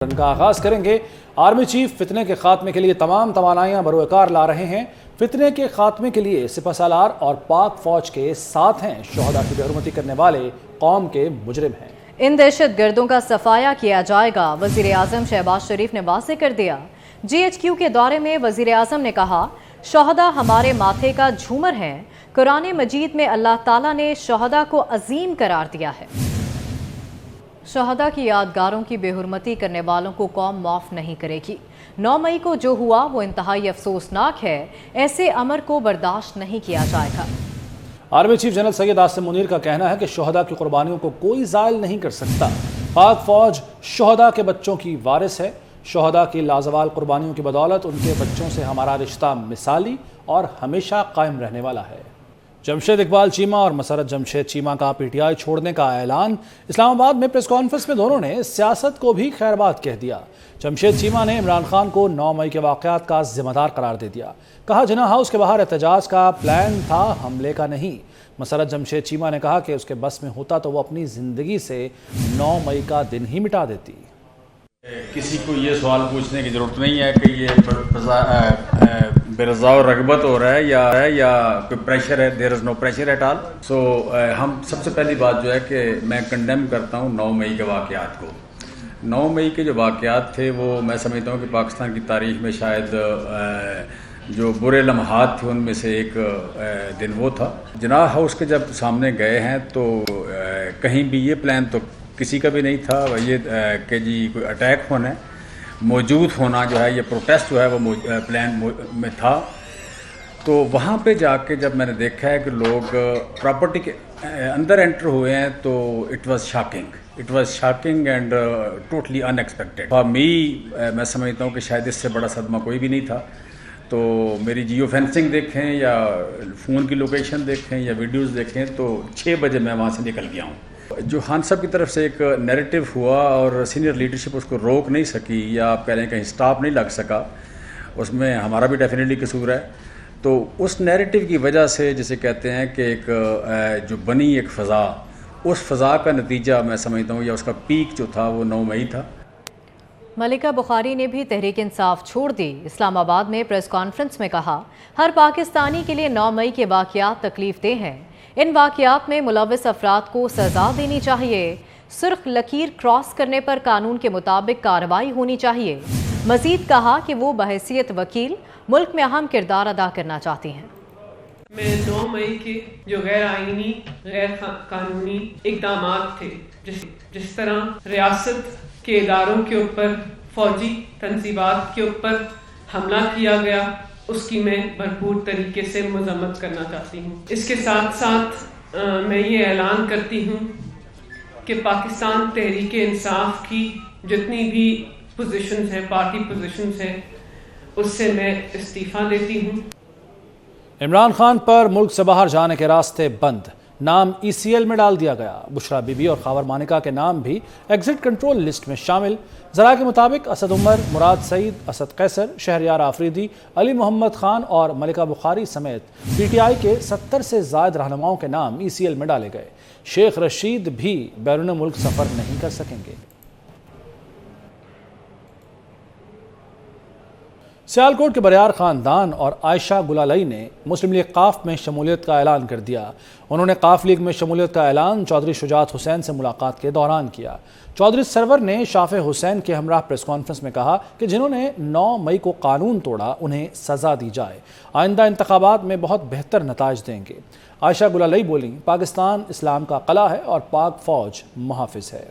ان کا آغاز کریں گے۔ آرمی چیف فتنے کے خاتمے کے لیے تمام توانائیاں بروئے کار لا رہے ہیں۔ فتنے کے خاتمے کے لیے سپہ سالار اور پاک فوج کے ساتھ ہیں۔ شہداء کی بے حرمتی کرنے والے قوم کے مجرم ہیں۔ ان دہشت گردوں کا صفایا کیا جائے گا، وزیر اعظم شہباز شریف نے واضح کر دیا۔ جی ایچ کیو کے دورے میں وزیر اعظم نے کہا، شہداء ہمارے ماتھے کا جھومر ہیں۔ قرآن مجید میں اللہ تعالیٰ نے شہداء کو عظیم قرار دیا ہے۔ شہداء کی یادگاروں کی بے حرمتی کرنے والوں کو قوم معاف نہیں کرے گی۔ 9 مئی کو جو ہوا وہ انتہائی افسوسناک ہے، ایسے امر کو برداشت نہیں کیا جائے گا۔ Army chief general Syed Asim Munir کا کہنا ہے کہ شہداء کی قربانیوں کو کوئی زائل نہیں کر سکتا۔ پاک فوج شہداء کے بچوں کی وارث ہے۔ شہداء کی لازوال قربانیوں کی بدولت ان کے بچوں سے ہمارا رشتہ مثالی اور ہمیشہ قائم رہنے والا ہے۔ جمشید اقبال چیمہ اور مسرت جمشید چیمہ کا پی ٹی آئی چھوڑنے کا اعلان۔ اسلام آباد میں پریس کانفرنس میں دونوں نے سیاست کو بھی خیر بات کہہ دیا۔ جمشید چیمہ نے عمران خان کو 9 مئی کے واقعات کا ذمہ دار قرار دے دیا۔ کہا جناح ہاؤس کے باہر احتجاج کا پلان تھا، حملے کا نہیں۔ مسرت جمشید چیمہ نے کہا کہ اس کے بس میں ہوتا تو وہ اپنی زندگی سے 9 مئی کا دن ہی مٹا دیتی۔ کسی کو یہ سوال پوچھنے کی ضرورت نہیں ہے کہ یہ بے رضا و رغبت ہو رہا ہے یا کوئی پریشر ہے۔ دیر از نو پریشر ایٹ آل۔ سو ہم سب سے پہلی بات جو ہے کہ میں کنڈیم کرتا ہوں 9 مئی کے واقعات کو۔ 9 مئی کے جو واقعات تھے وہ میں سمجھتا ہوں کہ پاکستان کی تاریخ میں شاید جو برے لمحات تھے ان میں سے ایک دن وہ تھا۔ جناح ہاؤس کے جب سامنے گئے ہیں تو کہیں بھی یہ پلان تو کسی کا بھی نہیں تھا یہ کہ جی کوئی اٹیک ہونا ہے، موجود ہونا جو ہے یہ پروٹیسٹ جو ہے وہ پلان میں تھا۔ تو وہاں پہ جا کے جب میں نے دیکھا ہے کہ لوگ پراپرٹی کے اندر انٹر ہوئے ہیں تو it was shocking and totally in expected for me. میں سمجھتا ہوں کہ شاید اس سے بڑا صدمہ کوئی بھی نہیں تھا۔ تو میری جیو فینسنگ دیکھیں یا فون کی لوکیشن دیکھیں یا ویڈیوز دیکھیں تو 6 بجے میں وہاں سے نکل گیا ہوں۔ جو خان صاحب کی طرف سے ایک نیریٹو ہوا اور سینئر لیڈرشپ اس کو روک نہیں سکی یا آپ کہہ لیں کہیں سٹاپ نہیں لگ سکا، اس میں ہمارا بھی ڈیفینیٹلی قصور ہے۔ تو اس نیریٹو کی وجہ سے جسے کہتے ہیں کہ ایک جو بنی ایک فضا، اس فضا کا نتیجہ میں سمجھتا ہوں یا اس کا پیک جو تھا وہ 9 مئی تھا۔ ملکہ بخاری نے بھی تحریک انصاف چھوڑ دی۔ اسلام آباد میں پریس کانفرنس میں کہا، ہر پاکستانی کے لیے 9 مئی کے واقعات تکلیف دہ ہیں۔ ان واقعات میں ملوث افراد کو سزا دینی چاہیے۔ سرخ لکیر کراس کرنے پر قانون کے مطابق کارروائی ہونی چاہیے۔ مزید کہا کہ وہ بحیثیت وکیل ملک میں اہم کردار ادا کرنا چاہتی ہیں۔ میں 9 مئی کے جو غیر آئینی غیر قانونی اقدامات تھے، جس طرح ریاست کے اداروں کے اوپر فوجی تنصیبات کے اوپر حملہ کیا گیا، اس کی میں بھرپور طریقے سے مذمت کرنا چاہتی ہوں۔ اس کے ساتھ ساتھ میں یہ اعلان کرتی ہوں کہ پاکستان تحریک انصاف کی جتنی بھی پوزیشنز ہیں، پارٹی پوزیشنز ہیں، اس سے میں استعفیٰ دیتی ہوں۔ عمران خان پر ملک سے باہر جانے کے راستے بند، نام ای سی ایل میں ڈال دیا گیا۔ بشرا بی بی اور خاور مانیکا کے نام بھی ایگزٹ کنٹرول لسٹ میں شامل۔ ذرائع کے مطابق اسد عمر، مراد سعید، اسد قیصر، شہریار آفریدی، علی محمد خان اور ملکہ بخاری سمیت پی ٹی آئی کے 70 سے زائد رہنماؤں کے نام ای سی ایل میں ڈالے گئے۔ شیخ رشید بھی بیرون ملک سفر نہیں کر سکیں گے۔ سیالکوٹ کے بریار خاندان اور عائشہ گلالئی نے مسلم لیگ قاف میں شمولیت کا اعلان کر دیا۔ انہوں نے قاف لیگ میں شمولیت کا اعلان چودھری شجاعت حسین سے ملاقات کے دوران کیا۔ چودھری سرور نے شافع حسین کے ہمراہ پریس کانفرنس میں کہا کہ جنہوں نے 9 مئی کو قانون توڑا انہیں سزا دی جائے، آئندہ انتخابات میں بہت بہتر نتائج دیں گے۔ عائشہ گلالئی بولیں، پاکستان اسلام کا قلعہ ہے اور پاک فوج محافظ ہے۔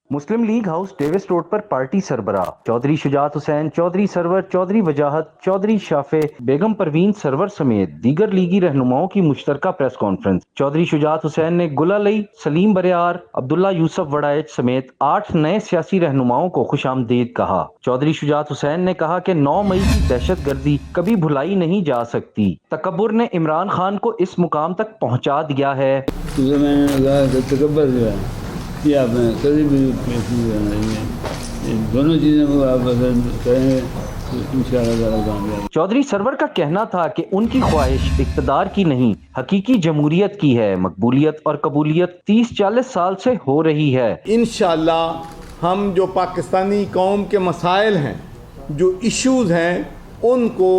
مسلم لیگ ہاؤس ڈیوس روڈ پر پارٹی سربراہ چودھری شجاعت حسین، چودھری سرور، چودھری وجاہت، چودھری شافع، بیگم پروین سرور سمیت دیگر لیگی رہنماؤں کی مشترکہ پریس کانفرنس۔ چودھری شجاعت حسین نے گلالئی، سلیم بریار، عبداللہ یوسف وڑائچ سمیت 8 نئے سیاسی رہنماؤں کو خوش آمدید کہا۔ چودھری شجاعت حسین نے کہا کہ 9 مئی کی دہشت گردی کبھی بھلائی نہیں جا سکتی۔ تکبر نے عمران خان کو اس مقام تک پہنچا دیا ہے۔ یہ آپ نے کبھی بھی پیش نہیں کرنا چاہیے، دونوں چیزیں کو آپ کریں گے تو انشاءاللہ تعالیٰ کامیاب۔ چودھری سرور کا کہنا تھا کہ ان کی خواہش اقتدار کی نہیں، حقیقی جمہوریت کی ہے۔ مقبولیت اور قبولیت 30-40 سال سے ہو رہی ہے۔ انشاءاللہ ہم جو پاکستانی قوم کے مسائل ہیں، جو ایشوز ہیں، ان کو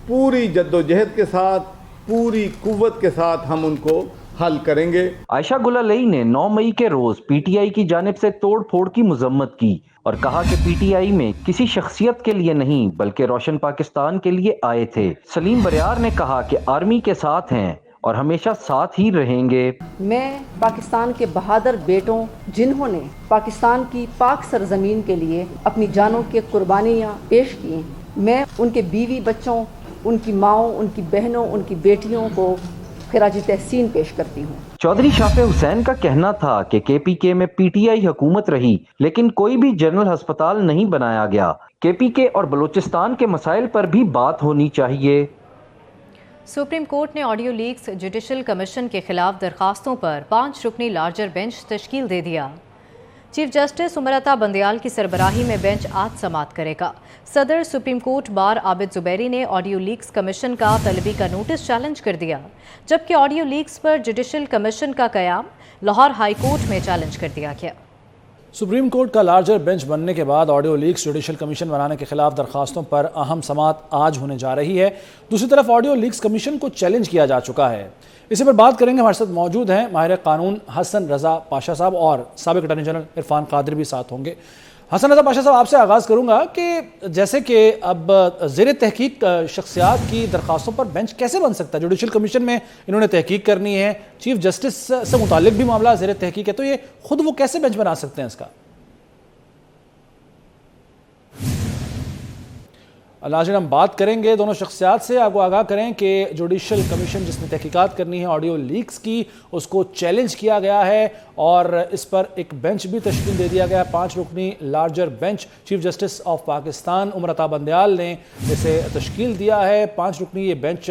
پوری جدوجہد کے ساتھ، پوری قوت کے ساتھ ہم ان کو حل کریں گے۔ عائشہ گل علیہ نے 9 مئی کے روز پی ٹی آئی کی جانب سے توڑ پھوڑ کی مذمت کی اور کہا کہ پی ٹی آئی میں کسی شخصیت کے لیے نہیں بلکہ روشن پاکستان کے لیے آئے تھے۔ سلیم بریار نے کہا کہ آرمی کے ساتھ ہیں اور ہمیشہ ساتھ ہی رہیں گے۔ میں پاکستان کے بہادر بیٹوں جنہوں نے پاکستان کی پاک سرزمین کے لیے اپنی جانوں کی قربانیاں پیش کی، میں ان کے بیوی بچوں، ان کی ماؤں، ان کی بہنوں، ان کی بیٹیوں کو خراج تحسین پیش کرتی ہوں۔ چودھری شافع حسین کا کہنا تھا کہ کے پی کے میں پی ٹی آئی حکومت رہی لیکن کوئی بھی جنرل ہسپتال نہیں بنایا گیا۔ کے پی کے اور بلوچستان کے مسائل پر بھی بات ہونی چاہیے۔ سپریم کورٹ نے آڈیو لیکس جوڈیشل کمیشن کے خلاف درخواستوں پر 5 رکنی لارجر بینچ تشکیل دے دیا۔ چیف جسٹس عمرتا بندیال کی سربراہی میں بینچ آج سماعت کرے گا۔ صدر سپریم کورٹ بار عابد زبیری نے آڈیو لیکس کمیشن کا طلبی کا نوٹس چیلنج کر دیا، جبکہ آڈیو لیکس پر جوڈیشل کمیشن کا قیام لاہور ہائی کورٹ میں چیلنج کر دیا گیا۔ سپریم کورٹ کا لارجر بینچ بننے کے بعد آڈیو لیکس جوڈیشل کمیشن بنانے کے خلاف درخواستوں پر اہم سماعت آج ہونے جا رہی ہے۔ دوسری طرف آڈیو لیکس کمیشن کو چیلنج کیا جا چکا ہے۔ اسی پر بات کریں گے، ہمارے ساتھ موجود ہیں ماہر قانون حسن رضا پاشا صاحب اور سابق اٹارنی جنرل عرفان قادری بھی ساتھ ہوں گے۔ حسن رضا پاشا صاحب، آپ سے آغاز کروں گا کہ جیسے کہ اب زیر تحقیق شخصیات کی درخواستوں پر بینچ کیسے بن سکتا ہے؟ جوڈیشل کمیشن میں انہوں نے تحقیق کرنی ہے، چیف جسٹس سے متعلق بھی معاملہ زیر تحقیق ہے، تو یہ خود وہ کیسے بینچ بنا سکتے ہیں اس کا؟ ناظرین، ہم بات کریں گے دونوں شخصیات سے۔ آپ کو آگاہ کریں کہ جوڈیشل کمیشن جس نے تحقیقات کرنی ہے آڈیو لیکس کی، اس کو چیلنج کیا گیا ہے اور اس پر ایک بینچ بھی تشکیل دے دیا گیا، 5 رکنی larger bench. Chief justice of Pakistan Umar Ata Bandial نے اسے تشکیل دیا ہے۔ 5 رکنی یہ بینچ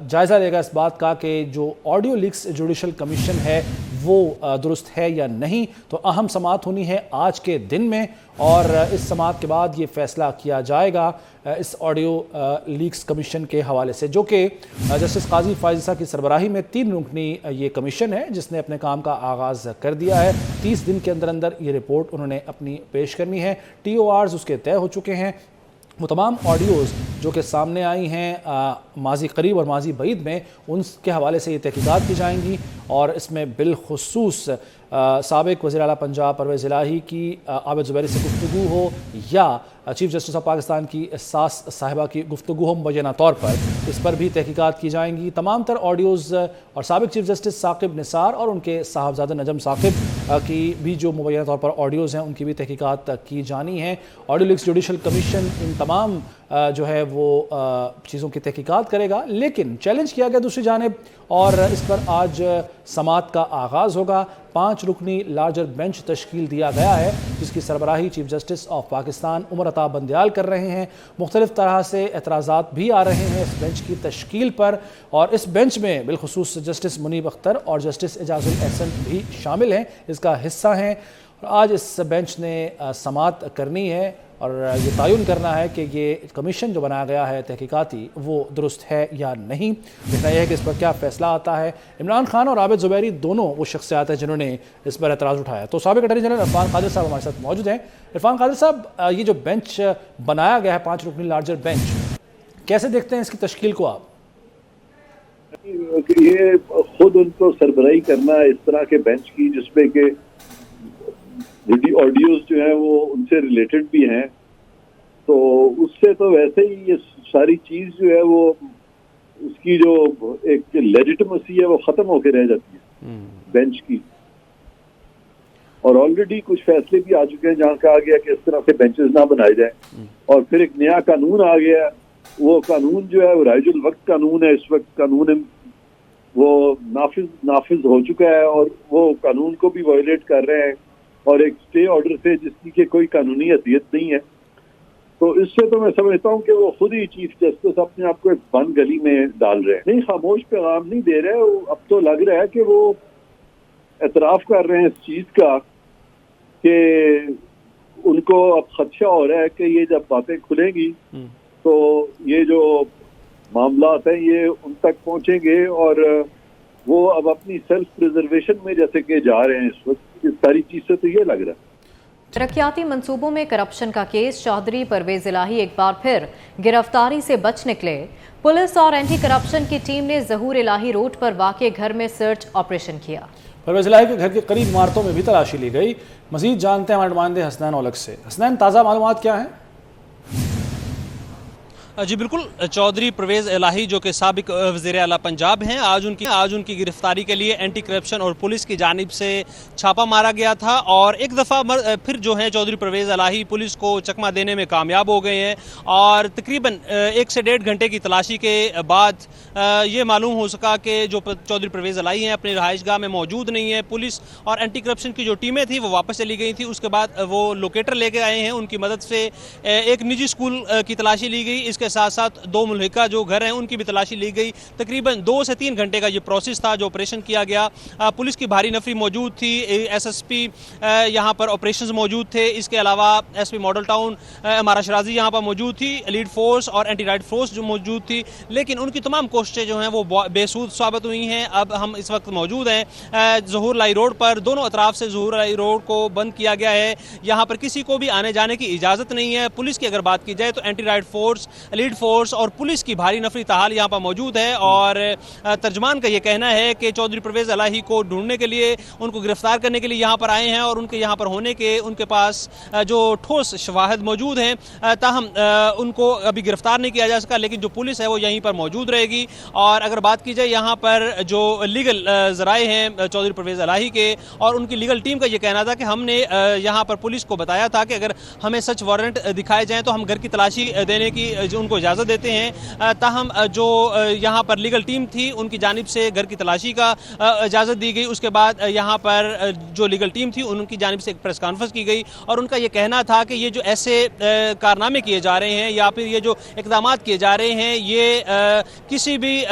جائزہ لے گا اس بات کا کہ جو آڈیو لیکس جوڈیشل کمیشن ہے وہ درست ہے یا نہیں۔ تو اہم سماعت ہونی ہے آج کے دن میں اور اس سماعت کے بعد یہ فیصلہ کیا جائے گا اس آڈیو لیکس کمیشن کے حوالے سے، جو کہ جسٹس قاضی فائز عیسیٰ کی سربراہی میں 3 رکنی یہ کمیشن ہے جس نے اپنے کام کا آغاز کر دیا ہے۔ 30 دن کے اندر اندر یہ رپورٹ انہوں نے اپنی پیش کرنی ہے۔ ٹی او آرز اس کے طے ہو چکے ہیں۔ وہ تمام آڈیوز جو کہ سامنے آئی ہیں ماضی قریب اور ماضی بعید میں، ان کے حوالے سے یہ تحقیقات کی جائیں گی اور اس میں بالخصوص سابق وزیر اعلیٰ پنجاب پرویز الہی کی عابد زبیری سے گفتگو ہو یا چیف جسٹس آف پاکستان کی ساس صاحبہ کی گفتگو ہو، مبینہ طور پر اس پر بھی تحقیقات کی جائیں گی۔ تمام تر آڈیوز اور سابق چیف جسٹس ثاقب نثار اور ان کے صاحبزادہ نجم ثاقب کی بھی جو مبینہ طور پر آڈیوز ہیں ان کی بھی تحقیقات کی جانی ہیں۔ آڈیو لیکس جوڈیشل کمیشن ان تمام جو ہے وہ چیزوں کی تحقیقات کرے گا، لیکن چیلنج کیا گیا دوسری جانب اور اس پر آج سماعت کا آغاز ہوگا۔ 5 رکنی لارجر بینچ تشکیل دیا گیا ہے جس کی سربراہی chief justice of Pakistan Umar Ata Bandial کر رہے ہیں۔ مختلف طرح سے اعتراضات بھی آ رہے ہیں اس بینچ کی تشکیل پر اور اس بینچ میں بالخصوص جسٹس منیب اختر اور جسٹس اعجاز الاحسن بھی شامل ہیں، اس کا حصہ ہیں۔ آج اس بینچ نے سماعت کرنی ہے اور یہ تعین کرنا ہے کہ یہ کمیشن جو بنایا گیا ہے تحقیقاتی وہ درست ہے یا نہیں۔ دیکھنا یہ ہے کہ اس پر کیا فیصلہ آتا ہے۔ عمران خان اور عابد زبیری دونوں وہ شخصیات ہیں جنہوں نے اس پر اعتراض اٹھایا۔ تو سابق اٹارنی جنرل عرفان قادری صاحب ہمارے ساتھ موجود ہیں۔ عرفان قادری صاحب، یہ جو بینچ بنایا گیا ہے 5 رکنی لارجر بینچ، کیسے دیکھتے ہیں اس کی تشکیل کو آپ؟ یہ خود ان کو سربراہی کرنا ہے اس طرح کے بینچ کی جس میں کہ آڈیوز جو ہیں وہ ان سے ریلیٹڈ بھی ہیں، تو اس سے تو ویسے ہی یہ ساری چیز جو ہے وہ اس کی جو ایک لیجٹمیسی ہے وہ ختم ہو کے رہ جاتی ہے بینچ کی۔ اور آلریڈی کچھ فیصلے بھی آ چکے ہیں جہاں کہا گیا کہ اس طرح سے بینچز نہ بنائے جائیں، اور پھر ایک نیا قانون آ گیا، وہ قانون جو ہے وہ رائج الوقت قانون ہے، اس وقت قانون وہ نافذ ہو چکا ہے اور وہ قانون کو بھی وائلیٹ کر رہے ہیں اور ایک اسٹے آرڈر سے جس کی کہ کوئی قانونی حیثیت نہیں ہے۔ تو اس سے تو میں سمجھتا ہوں کہ وہ خود ہی چیف جسٹس اپنے آپ کو ایک بند گلی میں ڈال رہے ہیں، نہیں خاموش پیغام نہیں دے رہے، اب تو لگ رہا ہے کہ وہ اعتراف کر رہے ہیں اس چیز کا کہ ان کو اب خدشہ ہو رہا ہے کہ یہ جب باتیں کھلیں گی تو یہ جو معاملات ہیں یہ ان تک پہنچیں گے اور وہ اب اپنی سیلف پریزرویشن میں جیسے کہ جا رہے ہیں اس وقت، اس ساری چیز سے تو یہ لگ رہا ہے۔ ترقیاتی منصوبوں میں کرپشن کا کیس، چودھری پرویز الہی ایک بار پھر گرفتاری سے بچ نکلے۔ پولیس اور اینٹی کرپشن کی ٹیم نے ظہور الہی روڈ پر واقع گھر میں سرچ آپریشن کیا۔ پرویز الہی کے گھر کے قریب عمارتوں میں بھی تلاشی لی گئی۔ مزید جانتے ہیں ہمارے نمائندے حسنین اولک سے۔ حسنین، تازہ معلومات کیا ہیں؟ جی بالکل، چودھری پرویز الہی جو کہ سابق وزیر اعلیٰ پنجاب ہیں، آج ان کی گرفتاری کے لیے اینٹی کرپشن اور پولیس کی جانب سے چھاپا مارا گیا تھا، اور ایک دفعہ پھر جو ہے چودھری پرویز الہی پولیس کو چکمہ دینے میں کامیاب ہو گئے ہیں، اور تقریباً 1 سے 1.5 گھنٹے کی تلاشی کے بعد یہ معلوم ہو سکا کہ جو چودھری پرویز الہی ہیں اپنی رہائش گاہ میں موجود نہیں ہیں۔ پولیس اور اینٹی کرپشن کی جو ٹیمیں تھیں وہ واپس چلی گئی تھیں۔ اس کے بعد وہ لوکیٹر لے کے آئے ہیں، ان کی مدد سے ایک نجی اسکول کی تلاشی لی گئی، اس کے ساتھ ساتھ 2 ملحقہ جو گھر ہیں ان کی بھی تلاشی لی گئی۔ تقریباً 2 سے 3 گھنٹے کا یہ پروسیس تھا جو آپریشن کیا گیا۔ پولیس کی بھاری نفری موجود تھی، ایس ایس پی یہاں پر آپریشنز موجود تھے، اس کے علاوہ ایس پی ماڈل ٹاؤن امارا شرازی یہاں پر موجود تھی، لیڈ فورس اور اینٹی رائٹ فورس جو موجود تھی، لیکن ان کی تمام کوششیں جو ہیں وہ بے سود ثابت ہوئی ہیں۔ اب ہم اس وقت موجود ہیں ظہور الہی روڈ پر، دونوں اطراف سے ظہور الہی روڈ کو بند کیا گیا ہے، یہاں پر کسی کو بھی آنے جانے کی اجازت نہیں ہے۔ پولیس کی اگر بات کی جائے تو اینٹی رائٹ فورس، لیڈ فورس اور پولیس کی بھاری نفری تحال یہاں پر موجود ہے، اور ترجمان کا یہ کہنا ہے کہ چودھری پرویز الہی کو ڈھونڈنے کے لیے، ان کو گرفتار کرنے کے لیے یہاں پر آئے ہیں، اور ان کے یہاں پر ہونے کے ان کے پاس جو ٹھوس شواہد موجود ہیں، تاہم ان کو ابھی گرفتار نہیں کیا جا سکا، لیکن جو پولیس ہے وہ یہیں پر موجود رہے گی۔ اور اگر بات کی جائے یہاں پر جو لیگل ذرائع ہیں چودھری پرویز الہی کے اور ان کی لیگل ٹیم کا یہ کہنا تھا کہ ہم نے یہاں پر پولیس کو بتایا تھا کہ اگر ہمیں سچ وارنٹ دکھائے جائیں تو ہم گھر کی تلاشی دینے کی ان کو اجازت دیتے ہیں، تاہم جو یہاں پر لیگل ٹیم تھی ان کی جانب سے گھر کی تلاشی کا اجازت دی گئی۔ اس کے بعد یہاں پر جو لیگل ٹیم تھی ان کی جانب سے ایک پریس کانفرنس کی گئی، اور ان کا یہ کہنا تھا کہ یہ جو ایسے کارنامے کیے جا رہے ہیں یا پھر یہ جو اقدامات کیے جا رہے ہیں یہ کسی بھی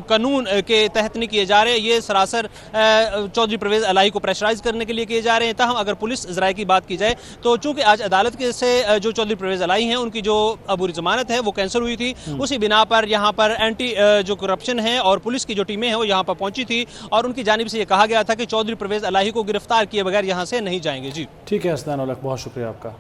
قانون کے تحت نہیں کیے جا رہے، یہ سراسر چودھری پرویز الہی کو پریشرائز کرنے کے لیے کیے جا رہے ہیں۔ تاہم اگر پولیس ذرائع کی بات کی جائے تو چونکہ آج عدالت کے سے جو چودھری پرویز الہی ہیں ان کی جو عبوری ضمانت ہے وہ کینسل ہوئی تھی، اسی بنا پر یہاں پر اینٹی جو کرپشن ہے اور پولیس کی جو ٹیمیں ہیں وہ یہاں پر پہنچی تھی، اور ان کی جانب سے یہ کہا گیا تھا کہ چودھری پرویز الہی کو گرفتار کیے بغیر یہاں سے نہیں جائیں گے۔ جی ٹھیک ہے حسنین اولک، بہت شکریہ آپ کا۔